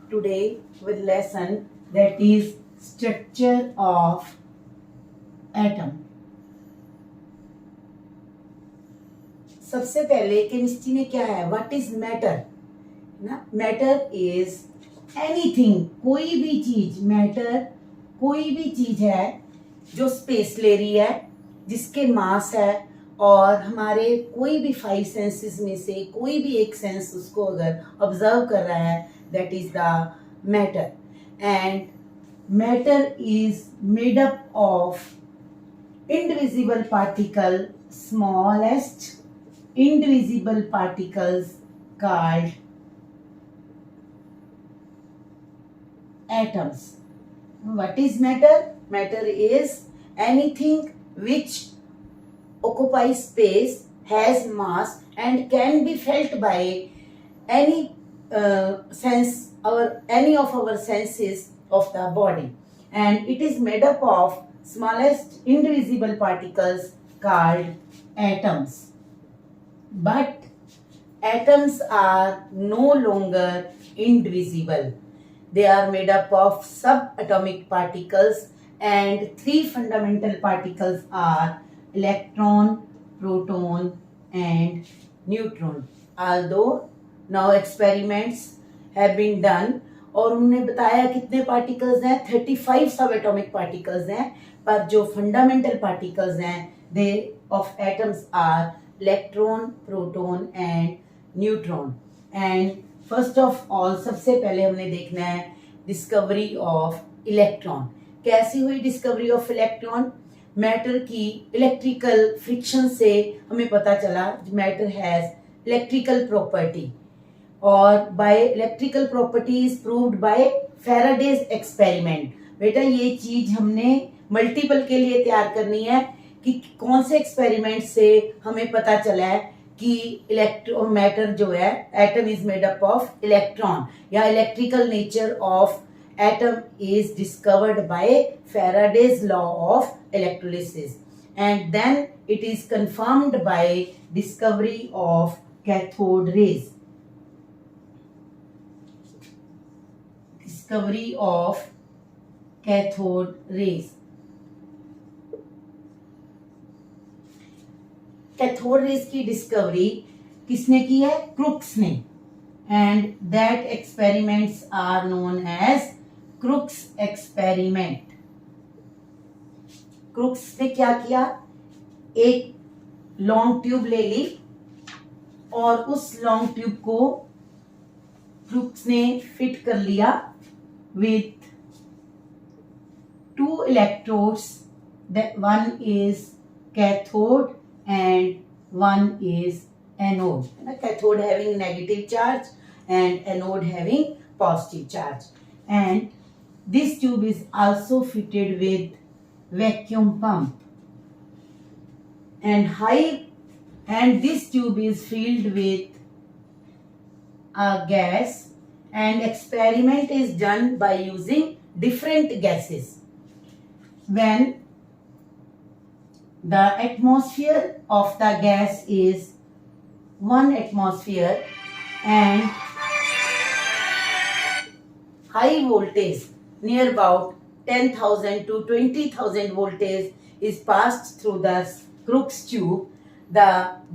today with lesson that is structure of atom. सबसे पहले chemistry ने क्या है, व्हाट इज मैटर ना. मैटर इज एनीथिंग, कोई भी चीज. मैटर कोई भी चीज है जो स्पेस ले रही है, जिसके मास है, और हमारे कोई भी 5 सेंसेस में से कोई भी एक सेंस उसको अगर ऑब्जर्व कर रहा है, that is the matter. And matter is made up of indivisible particle, smallest indivisible particles called atoms. What is matter? Matter is anything which occupies space, has mass, and can be felt by any sense or any of our senses of the body. And it is made up of smallest indivisible particles called atoms. But atoms are no longer indivisible. They are made up of subatomic particles, and 3 fundamental particles are electron, proton and neutron. Although now experiments have been done और उन्होंने बताया कितने particles हैं, 35 सब atomic particles हैं, पर जो fundamental particles हैं they of atoms are electron, proton and neutron. And first of all सबसे पहले हमने देखना है डिस्कवरी ऑफ इलेक्ट्रॉन. कैसी हुई डिस्कवरी ऑफ इलेक्ट्रॉन? मैटर की इलेक्ट्रिकल फ्रिक्शन से हमें पता चला मैटर हैज इलेक्ट्रिकल प्रॉपर्टी, और by electrical property is proved bye Faraday's experiment. बेटा ये चीज हमने मल्टीपल के लिए तैयार करनी है कि कौन से एक्सपेरिमेंट से हमें पता चला है कि इलेक्ट्रॉन मैटर जो है, atom is made up of electron, या electrical nature of atom is discovered by Faraday's law of electrolysis. And then it is confirmed by discovery of cathode rays. Discovery of cathode rays. Cathode rays की discovery किसने की है? Crookes ने. And that experiments are known as Crookes experiment. Crookes ने क्या किया, एक long tube ले ली और उस लॉन्ग ट्यूब को क्रुक्स ने फिट कर लिया with 2 electrodes, that one is cathode and one is anode. Cathode having negative charge and anode having positive charge. And this tube is also fitted with vacuum pump. And this tube is filled with a gas, and experiment is done by using different gases. When the atmosphere of the gas is 1 atmosphere and high voltage near about 10,000 to 20,000 voltage is passed through the Crookes tube,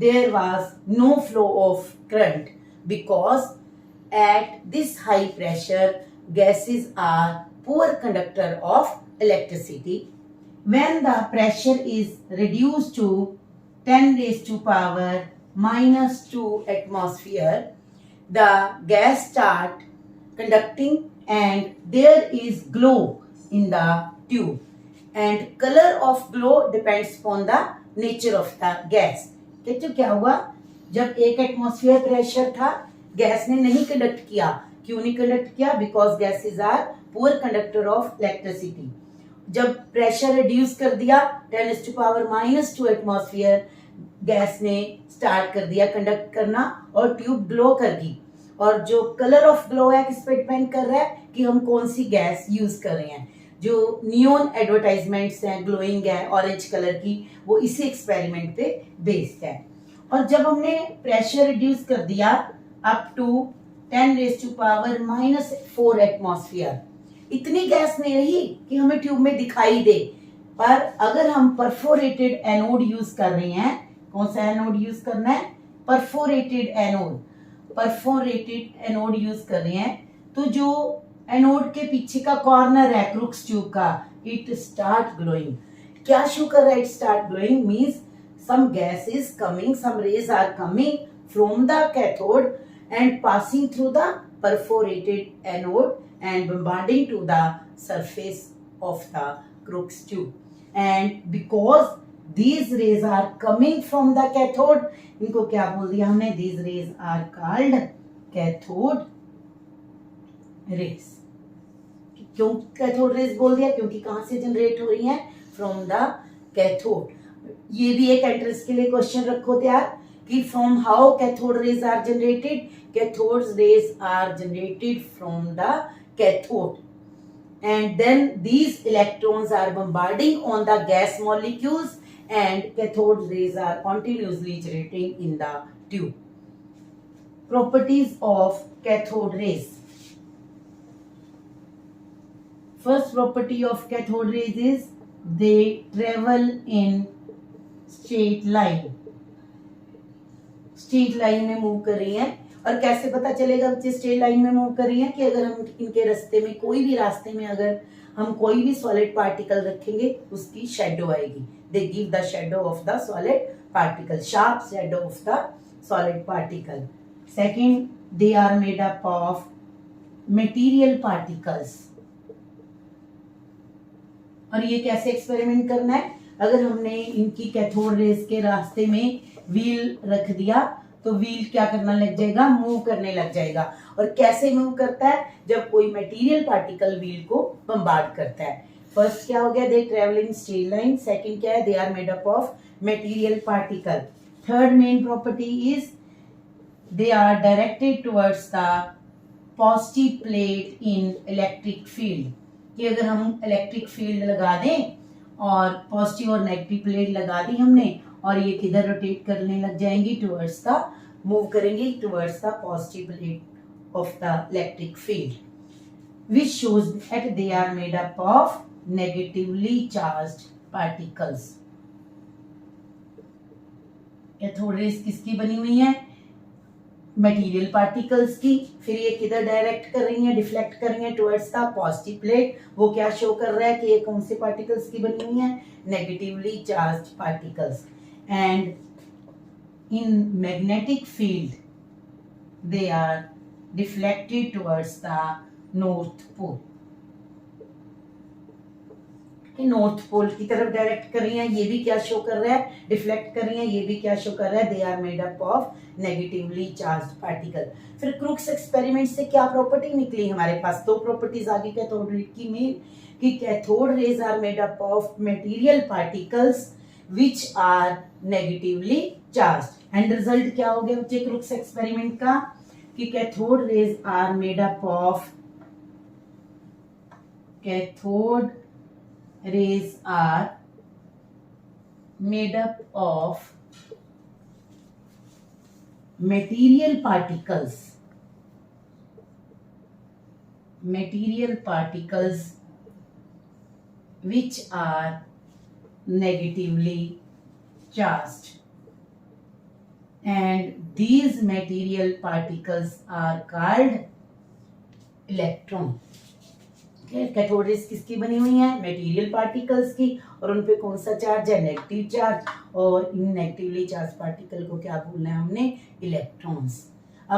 there was no flow of current, because at this high pressure gases are poor conductor of electricity. When the pressure is reduced to 10 raised to power minus 2 atmosphere, the gas start conducting and there is glow in the tube, and color of glow depends upon the nature of the gas. तो क्या हुआ, जब 1 atmosphere pressure था gas ने नहीं conduct किया. क्यों नहीं कंडक्ट किया? Because gases are poor conductor of electricity. जब प्रेशर रिड्यूस कर दिया 10 टू पावर -2 एटमॉस्फेयर, गैस ने स्टार्ट कर दिया कंडक्ट करना और ट्यूब ग्लो कर गई. और जो कलर ऑफ ग्लो है किस पे डिपेंड कर रहा है कि हम कौन सी गैस यूज कर रहे हैं. जो नियोन एडवर्टाइजमेंट्स हैं ग्लोइंग है ऑरेंज कलर की, वो इसी एक्सपेरिमेंट पे बेस्ड है. और जब हमने प्रेशर रिड्यूस कर दिया अप टू 10⁻⁻⁴ एटमॉस्फेयर। इतनी गैस नहीं रही कि हमें ट्यूब में दिखाई दे। पर अगर हम परफोरेटेड एनोड यूज कर रहे हैं, कौन सा एनोड यूज करना है? Perforated anode. Perforated anode use कर रहे हैं तो जो एनोड के पीछे का कॉर्नर है क्रूक्स ट्यूब का, इट स्टार्ट ग्लोइंग। क्या शो कर रहा है? It start glowing means some gas is coming, some rays are coming from the cathode and passing through the perforated anode and bombarding to the surface of the crux tube. And because these rays are coming from the cathode, इनको क्या बोल दिया हमने? These rays are called cathode rays. क्यों cathode rays बोल दिया? क्योंकि कहां से जनरेट हो रही हैं? From the cathode. ये भी एक एंट्रेंस के लिए क्वेश्चन रखो तैयार कि from how cathode rays are generated. Cathode rays are generated from the cathode and then these electrons are bombarding on the gas molecules and cathode rays are continuously generating in the tube. Properties of cathode rays. First property of cathode rays is they travel in straight line. Straight line में move कर रही हैं। और कैसे पता चलेगा बच्चे straight line में मूव कर रही हैं? कि अगर हम इनके रास्ते में कोई भी रास्ते में अगर हम कोई भी सॉलिड पार्टिकल रखेंगे उसकी शेडो आएगी। They give the shadow of the solid particle, sharp shadow of the solid particle. Second, they are made up of material particles. और ये कैसे एक्सपेरिमेंट करना है? अगर हमने इनकी कैथोड रेज के रास्ते में व्हील रख दिया तो व्हील क्या करना लग जाएगा? मूव करने लग जाएगा। और कैसे मूव करता है? जब कोई मटेरियल पार्टिकल व्हील को बम्बार्ड करता है। फर्स्ट क्या हो गया? They travel in straight line. Second क्या है? They are made up of material particle. Third main property is they are directed towards the positive plate in electric field. कि अगर हम इलेक्ट्रिक फील्ड लगा दें और पॉजिटिव और नेगेटिव प्लेट लगा दी हमने और ये किधर रोटेट करने लग जाएंगी? टुवर्ड्स द, मूव करेंगी towards the positive plate of the electric field which shows that they are made up of negatively charged particles. Cathode rays किसकी बनी हुई है? मटेरियल पार्टिकल्स की। फिर ये किधर डायरेक्ट कर रही है? डिफ्लेक्ट कर रही है टुवर्ड्स द पॉजिटिव प्लेट। वो क्या शो कर रहा है कि ये कौन से पार्टिकल्स की बनी हुई है? Negatively charged particles. And in magnetic field they are deflected towards the north pole. North pole की तरफ डायरेक्ट कर रही हैं। ये भी क्या शो कर रहा है? डिफ्लेक्ट कर रही हैं। ये भी क्या शो कर रहा है? They are made up of negatively charged particle. फिर क्रूक्स एक्सपेरिमेंट से क्या प्रॉपर्टी निकली हमारे पास? दो प्रॉपर्टीज आगे कैथोड रे की मेन कि cathode rays are made up of material particles which are negatively charged. And result क्या हो गया बच्चे क्रूक्स एक्सपेरिमेंट का? कि cathode rays are made up of cathode rays are made up of material particles which are negatively charged, and these material particles are called electron. Cathode rays किसकी बनी हुई है? मटेरियल पार्टिकल्स की। और उन पे कौन सा चार्ज है? Negative charge. और इन नेगेटिवली चार्ज पार्टिकल को क्या बोलना है हमने? इलेक्ट्रॉन्स।